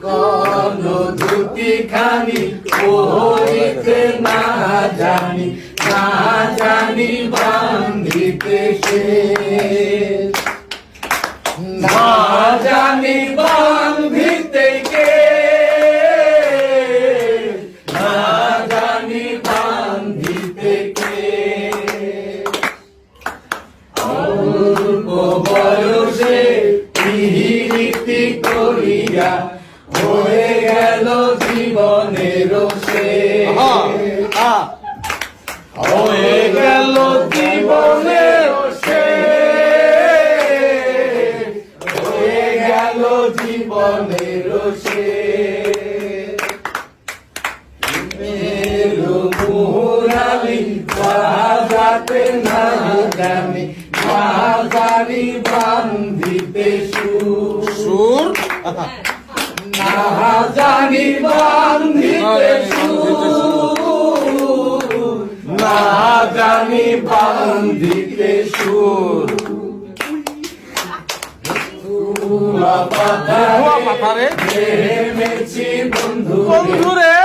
কোন দুটি খানি পড়িতে না জানি বান্ধিতে সে না জানি বান্ধিতে কে না জানি বান্ধিতে কে অল্প বয়সে পিরিতি করিয়া হয়ে গেল জীবনের শেষ হয়ে গেল জীবনের শেষ হয়ে গেল জীবনের শেষ মুহুরালি বাজাতে না জানি বান্ধিতে সুর না জানি বান্ধিতে সুর না জানি বান্ধিতে সুর পাথারে বন্ধু রে